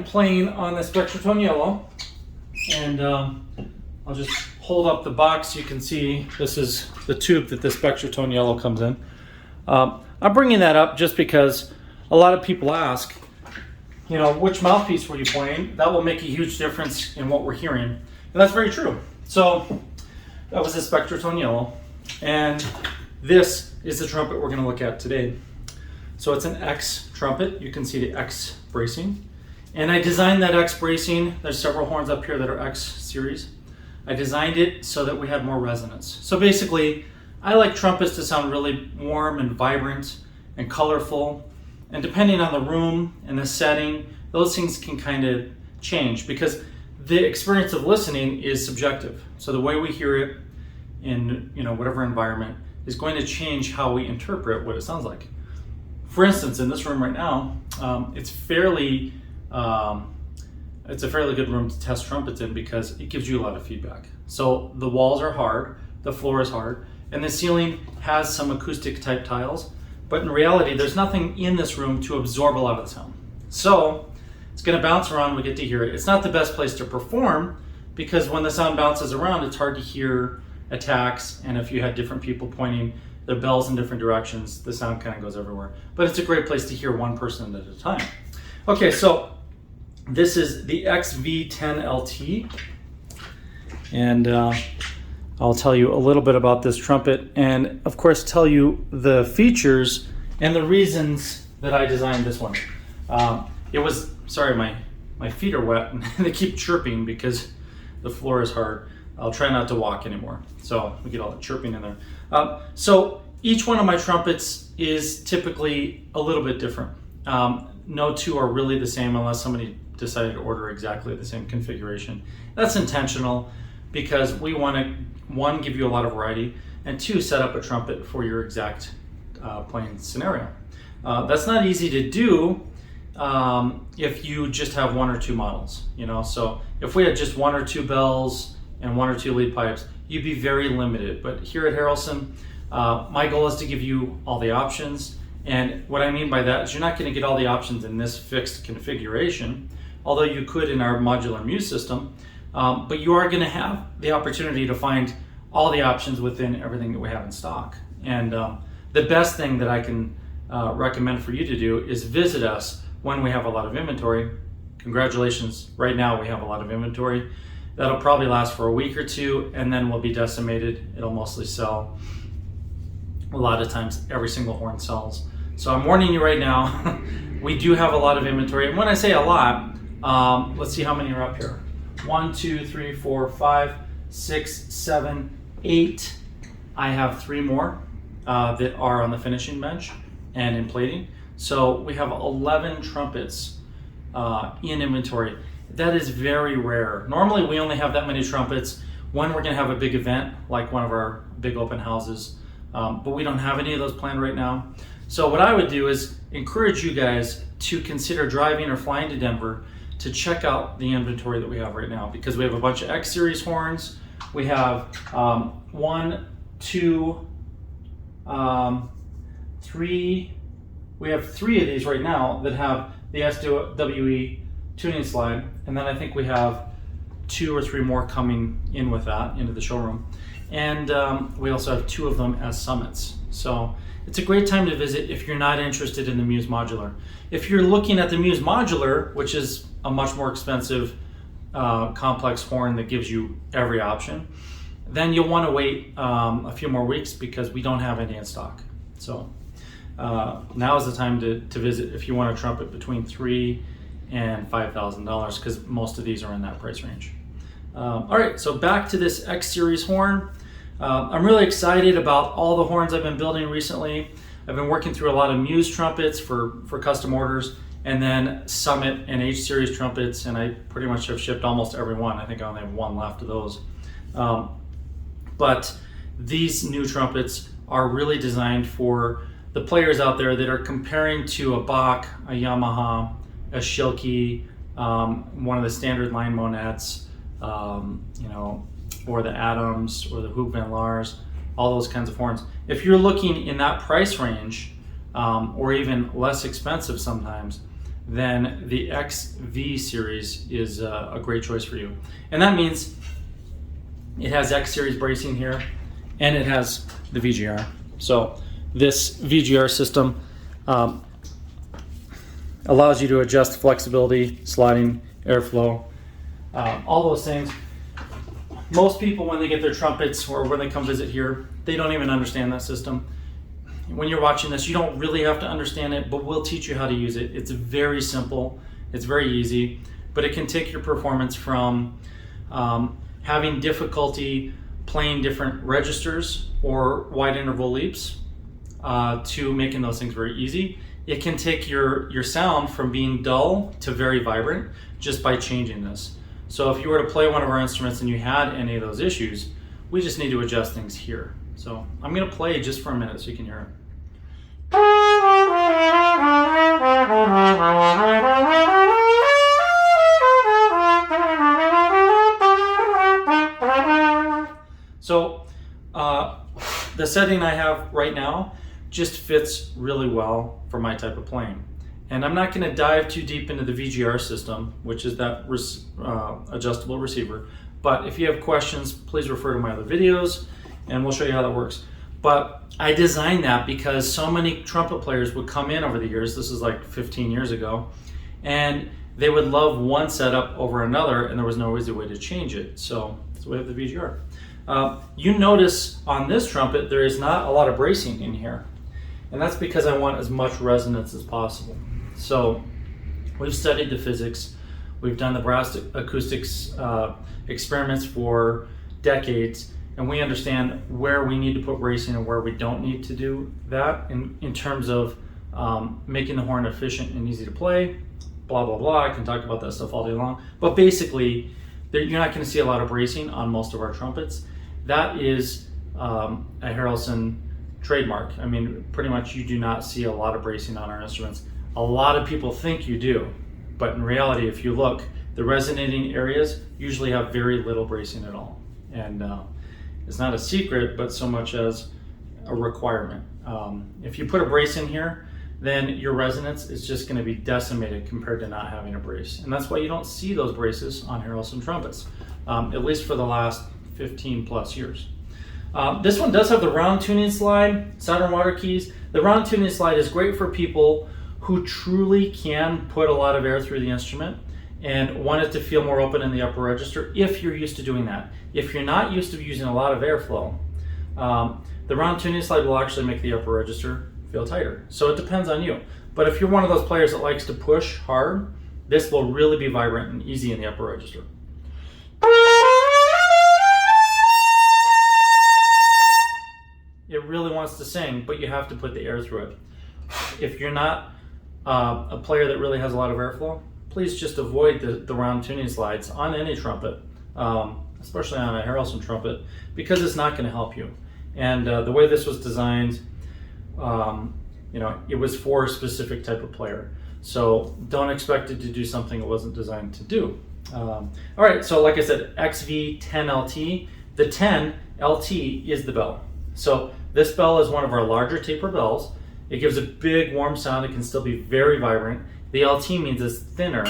playing on the Spectratone Yellow, and I'll just hold up the box so you can see this is the tube that the Spectratone Yellow comes in. I'm bringing that up just because a lot of people ask, you know, which mouthpiece were you playing? That will make a huge difference in what we're hearing. And that's very true. So that was the Spectratone Yellow. And this is the trumpet we're going to look at today. So it's an X trumpet. You can see the X bracing. And I designed that X bracing. There's several horns up here that are X series. I designed it so that we had more resonance. So basically, I like trumpets to sound really warm and vibrant and colorful. And depending on the room and the setting, those things can kind of change because the experience of listening is subjective. So the way we hear it in, you know, whatever environment is going to change how we interpret what it sounds like. For instance, in this room right now, it's a fairly good room to test trumpets in because it gives you a lot of feedback. So the walls are hard, the floor is hard, and the ceiling has some acoustic type tiles. But in reality, there's nothing in this room to absorb a lot of the sound. So it's going to bounce around, we get to hear it. It's not the best place to perform because when the sound bounces around, it's hard to hear attacks. And if you had different people pointing their bells in different directions, the sound kind of goes everywhere. But it's a great place to hear one person at a time. Okay, so this is the XV10LT. And I'll tell you a little bit about this trumpet and of course tell you the features and the reasons that I designed this one. Sorry, my feet are wet and they keep chirping because the floor is hard. I'll try not to walk anymore. So we get all the chirping in there. So each one of my trumpets is typically a little bit different. No two are really the same unless somebody decided to order exactly the same configuration. That's intentional because we want to, one, give you a lot of variety, and two, set up a trumpet for your exact playing scenario. That's not easy to do if you just have one or two models, you know. So if we had just one or two bells and one or two lead pipes, you'd be very limited. But here at Harrelson, my goal is to give you all the options. And what I mean by that is you're not going to get all the options in this fixed configuration, although you could in our modular Muse system. But you are going to have the opportunity to find all the options within everything that we have in stock. And the best thing that I can recommend for you to do is visit us when we have a lot of inventory. Congratulations, right now we have a lot of inventory. That'll probably last for a week or two and then we'll be decimated. It'll mostly sell. A lot of times every single horn sells. So I'm warning you right now, we do have a lot of inventory. And when I say a lot, let's see how many are up here. 1, 2, 3, 4, 5, 6, 7, 8. I have 3 more that are on the finishing bench and in plating. So we have 11 trumpets in inventory. That is very rare. Normally we only have that many trumpets when we're gonna have a big event, like one of our big open houses. But we don't have any of those planned right now. So what I would do is encourage you guys to consider driving or flying to Denver to check out the inventory that we have right now, because we have a bunch of X series horns. We have 1, 2, 3. We have 3 of these right now that have the SWE tuning slide, and then I think we have 2 or 3 more coming in with that into the showroom. And we also have 2 of them as summits. So it's a great time to visit if you're not interested in the Muse Modular. If you're looking at the Muse Modular, which is a much more expensive complex horn that gives you every option, then you'll want to wait a few more weeks because we don't have any in stock. So now is the time to visit if you want a trumpet between $3,000 and $5,000 because most of these are in that price range. All right, so back to this X series horn. I'm really excited about all the horns I've been building recently. I've been working through a lot of Muse trumpets for custom orders, and then Summit and H series trumpets, and I pretty much have shipped almost every one. I think I only have 1 left of those. But these new trumpets are really designed for the players out there that are comparing to a Bach, a Yamaha, a Schilke, one of the standard line monettes, you know, or the Adams or the Hoop Van Laars, all those kinds of horns. If you're looking in that price range, or even less expensive sometimes, then the XV series is a great choice for you. And that means it has X series bracing here, and it has the VGR. So this VGR system allows you to adjust flexibility, sliding, airflow, all those things. Most people, when they get their trumpets or when they come visit here, they don't even understand that system. When you're watching this, you don't really have to understand it, but we'll teach you how to use it. It's very simple, it's very easy, but it can take your performance from having difficulty playing different registers or wide interval leaps to making those things very easy. It can take your sound from being dull to very vibrant just by changing this. So if you were to play one of our instruments and you had any of those issues, we just need to adjust things here. So I'm going to play just for a minute so you can hear it. So the setting I have right now just fits really well for my type of playing. And I'm not going to dive too deep into the VGR system, which is that adjustable receiver. But if you have questions, please refer to my other videos and we'll show you how that works. But I designed that because so many trumpet players would come in over the years, this is like 15 years ago, and they would love one setup over another and there was no easy way to change it. So that's why we have the VGR. You notice on this trumpet there is not a lot of bracing in here. And that's because I want as much resonance as possible. So we've studied the physics, we've done the brass acoustics experiments for decades, and we understand where we need to put bracing and where we don't need to do that in terms of making the horn efficient and easy to play, blah, blah, blah. I can talk about that stuff all day long. But basically, you're not going to see a lot of bracing on most of our trumpets. That is a Harrelson trademark. I mean, pretty much you do not see a lot of bracing on our instruments. A lot of people think you do, but in reality, if you look, the resonating areas usually have very little bracing at all. And it's not a secret, but so much as a requirement. If you put a brace in here, then your resonance is just going to be decimated compared to not having a brace. And that's why you don't see those braces on Harrelson trumpets, at least for the last 15 plus years. This one does have the round tuning slide, Saturn water keys. The round tuning slide is great for people who truly can put a lot of air through the instrument and want it to feel more open in the upper register if you're used to doing that. If you're not used to using a lot of airflow, the round tuning slide will actually make the upper register feel tighter. So it depends on you. But if you're one of those players that likes to push hard, this will really be vibrant and easy in the upper register. It really wants to sing, but you have to put the air through it. If you're not a player that really has a lot of airflow, please just avoid the round tuning slides on any trumpet, especially on a Harrelson trumpet, because it's not going to help you. And the way this was designed, it was for a specific type of player. So don't expect it to do something it wasn't designed to do. All right, so like I said, XV10LT. The 10LT is the bell. So this bell is one of our larger taper bells. It gives a big warm sound. It can still be very vibrant. The LT means it's thinner,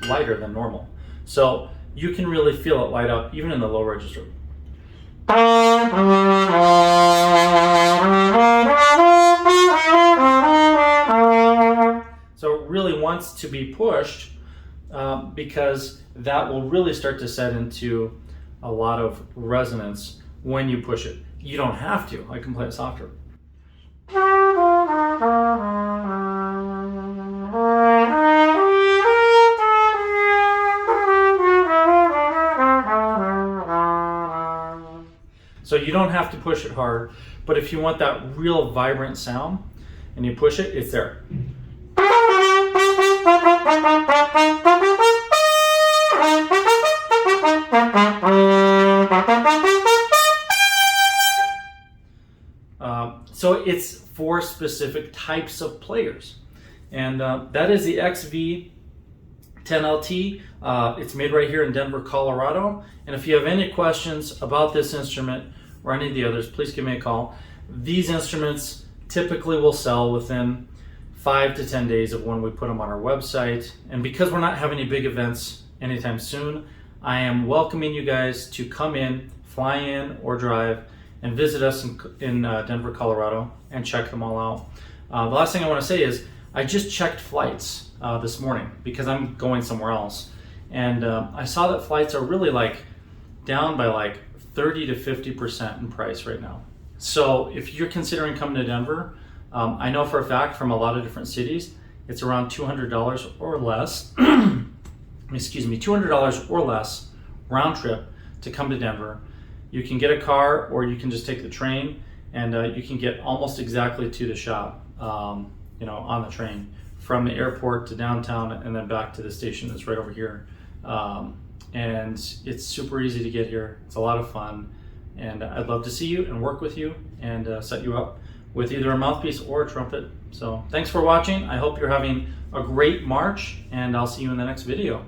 lighter than normal. So you can really feel it light up even in the low register. So it really wants to be pushed because that will really start to set into a lot of resonance when you push it. You don't have to. I can play it softer. So you don't have to push it hard, but if you want that real vibrant sound and you push it, it's there. So it's for specific types of players. And that is the XV10LT. It's made right here in Denver, Colorado. And if you have any questions about this instrument or any of the others, please give me a call. These instruments typically will sell within 5 to 10 days of when we put them on our website. And because we're not having any big events anytime soon, I am welcoming you guys to come in, fly in or drive, and visit us in Denver, Colorado, and check them all out. The last thing I want to say is I just checked flights this morning because I'm going somewhere else, and I saw that flights are really like down by like 30 to 50% in price right now. So if you're considering coming to Denver, I know for a fact from a lot of different cities, it's around $200 or less, excuse me, $200 or less round trip to come to Denver. You can get a car or you can just take the train, and you can get almost exactly to the shop, on the train from the airport to downtown and then back to the station that's right over here. And it's super easy to get here. It's a lot of fun, and I'd love to see you and work with you and set you up with either a mouthpiece or a trumpet. So thanks for watching. I hope you're having a great March, and I'll see you in the next video.